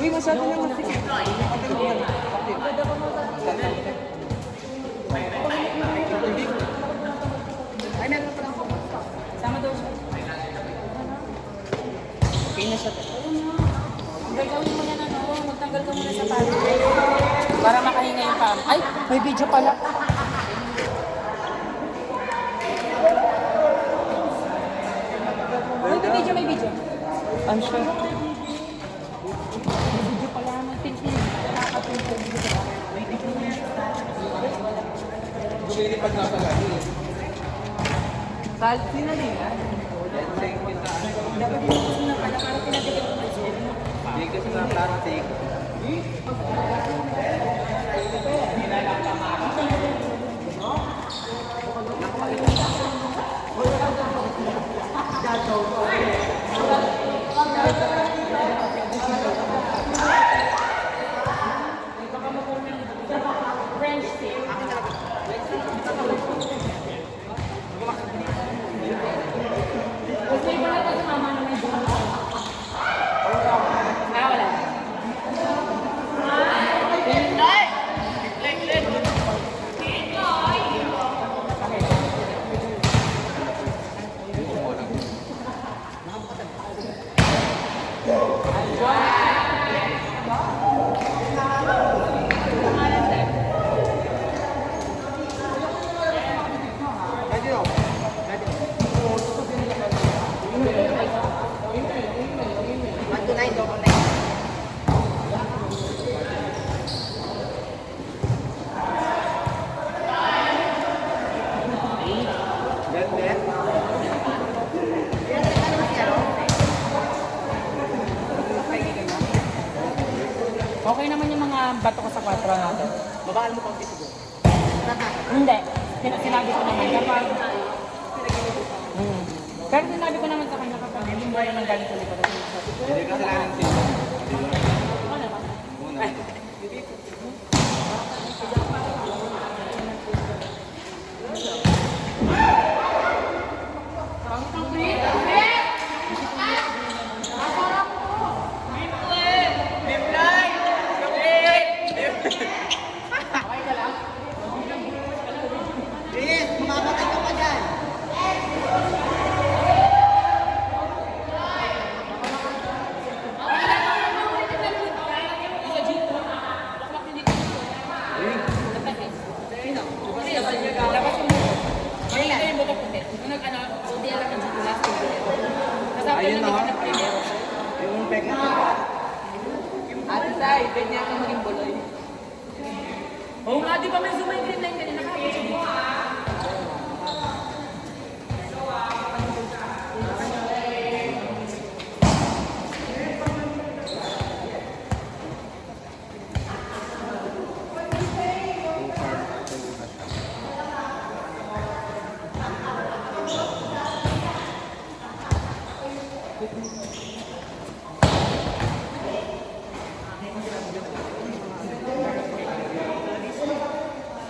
Uy, masyado naman sige. Ay, meron pa lang ako. Sama daw siya. Okay na siya. Gagawin mo na magtanggal ka muna sa palo. Para makahinga yung pam. Ay, May video pala. may video. I'm sure. May video pala, magtintin. Nakakapintin. Lumilipad na pala. Salty na din, ha? Dapat din na pala para pinagigil ko. Hindi kasi na plastic. French tea. Gusto yung pala ito sa mama na may buhay. Wala. Okay naman yung mga bato ko sa 4 natin. Babaan mo konti siguro. Hindi. Sinabi ko naman kapag... Pero sinabi ko naman sa kanya kapag yung bayan ng galing sa likod. Hindi kasi lang yung sila. Ano naman? Muna. Yes, mamamatay ka pa dyan. Ayun na. Yung peg na. Ate Sai, ganyan ka maging buloy. Oo nga, di ba may zoom yung green line kanina kahapon siya dito?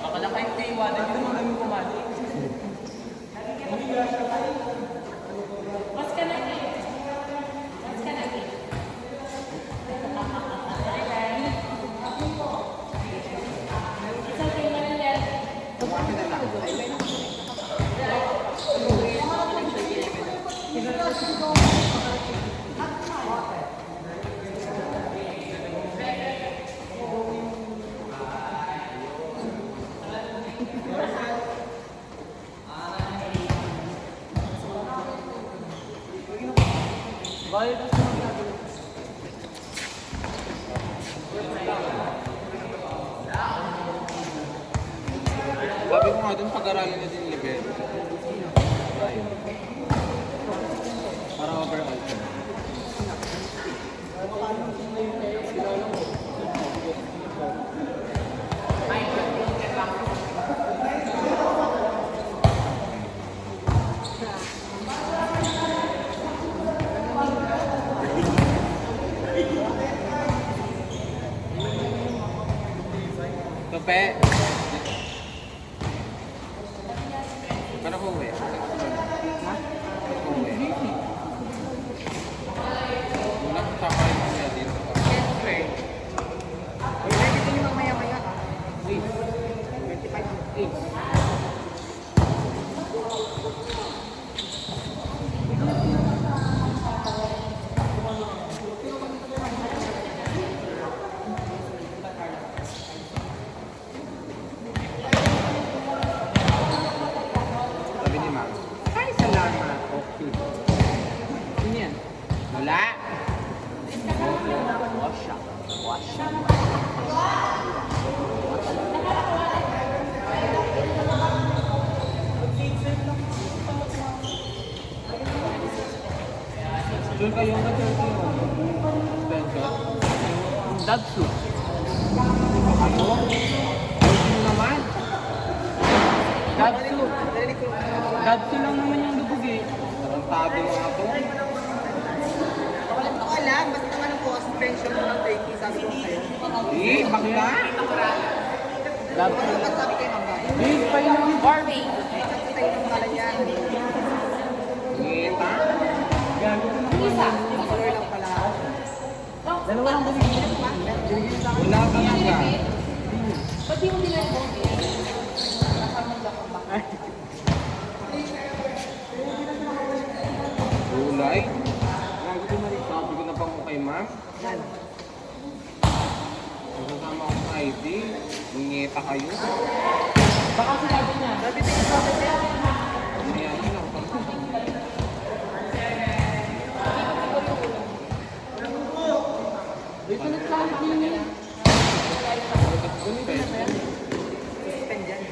Akala kayo ito iwanan, hindi naman kami kumali. Mas ka na eh. Mas ka na eh. Isang tingnan yan. Bayad na sa mga Sabi ko nga dun, pag-aralin na din level. Para overall. Tope. Paano ko uwi? Ha? Paano ko uwi? Wala ko sa kayo dito. Doon kayo na 30 yun. Suspension. Dabsu. Ako? Ayun naman. Dabsu. Dabsu lang naman yung lubog eh. Tarantado nga to. Walang ko alam, basta naman ang suspension mo ng Turkey, sabi ko sa'yo. Eh, bakla? Dabsu. Ano ba sabi kay Ma'am Gaya? Big pa yun. Warming. Sabi sa'yo ng pangalan niya. Ngita? Gago ko na. Color lang pala. Dalawa lang kasi. Wala ka lang ka. Ba't di mo dinalbong eh? Gulay? Sabi ko na pa kay ma'am. Yan. Kasama ko sa ID. Ngita kayo. Baka sinabi niya. Sabi ko yung sabi niya. Ayan lang. Dito nagsalit din eh. Suspend yan.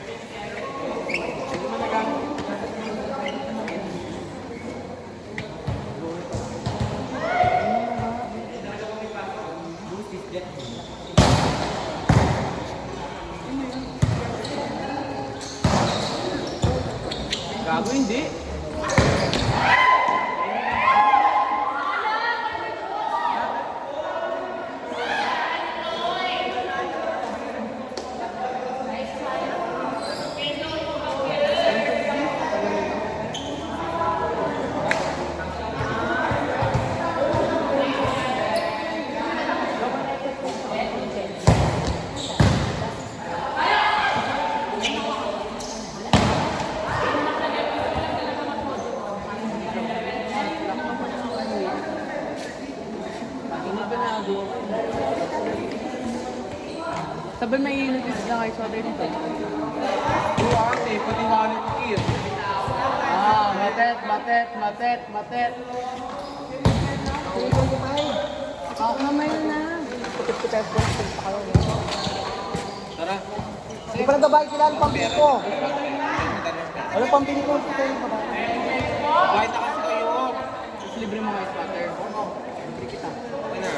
Gago hindi. Sabi may notice na kayo sa dito. Oo, ate. Pati wallet kit. Matet, matet, matet, matet. Ako naman yun na. Tara. Hindi pa nagbabayad sila ang pambili ko. Ano pambili ko? Bakit na kasi kayo? Tapos libre mo kayo spotter. Libre kita. Ano na?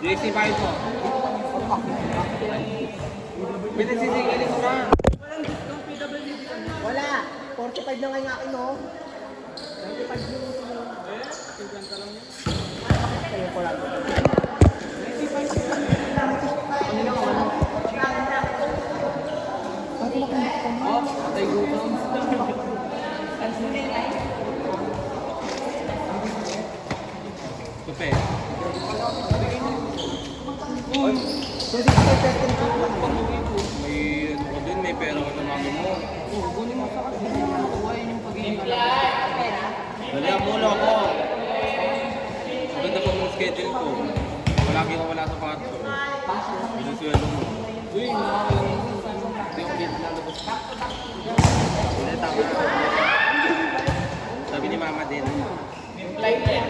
JC bayad mo. Pinagsisigaling ko na. Wala. 45 na nga yung akin, no? 95 yung ito mo. 50 lang yun. Kaya ko lang. Patay gutom. Tupe. So, dito tayo testing ko lang. May ano ko dun, may pera ko na mami mo. Kunin mo sa kasi. Nakuha yun yung pagiging Wala muna ako. Maganda pa mong schedule ko. Palagi ka wala sa pato. Sinuswelo mo. Uy, nakakalimutan. Hindi ako dito lalabas. Hindi, tama na. Sabi ni mama din. Flight na yan.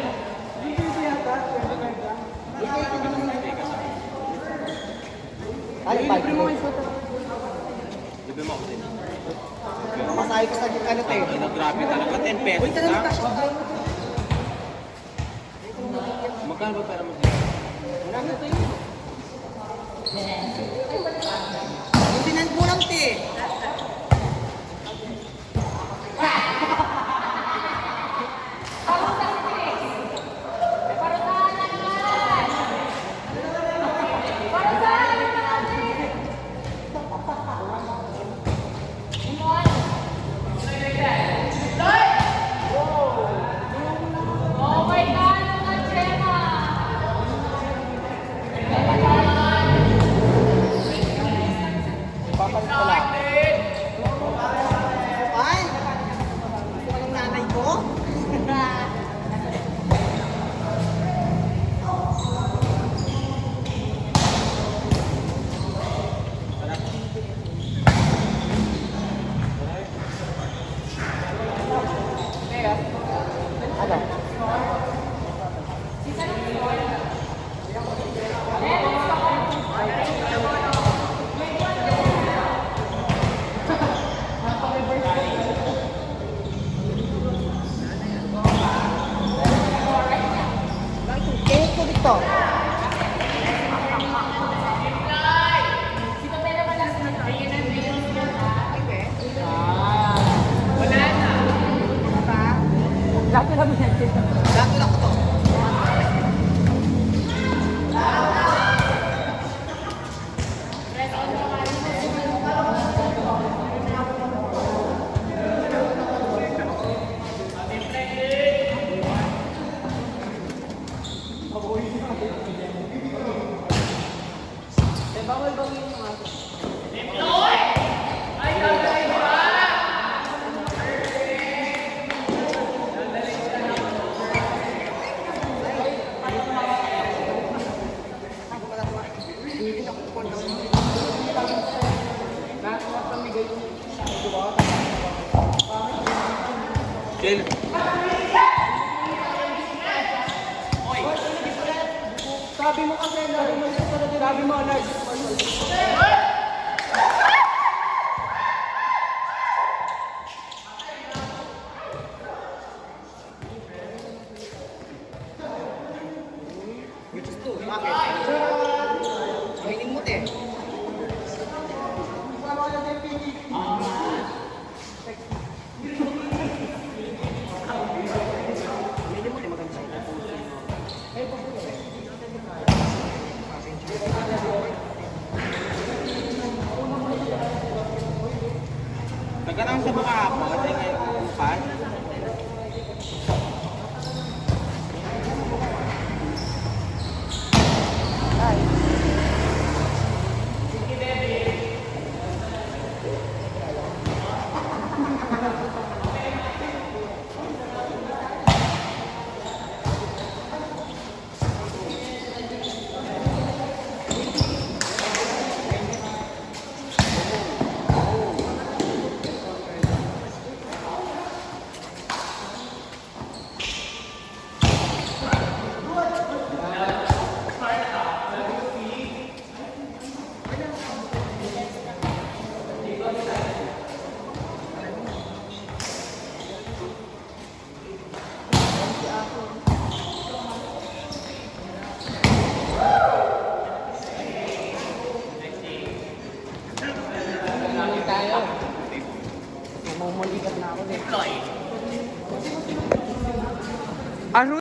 Ay, 5 mo. Libre mo ako din. Masahe ko sa ano, te. Ay, nag-grabe talaga. 10 pesos Uy, talagang na. kasya tayo. Magkano ba pera mo dito? Yung tinand mo lang, te. Papalit ko lang. Lahat na namin yan. Lahat na ko to. Bawal bawal yung mga aso. Chill. Sabi mo kasi, sabi mo, Lord. Gusto, bakit? May limot eh. Nagkaroon sa mukha ako kasi ngayon upas. Namumulikat na ako din.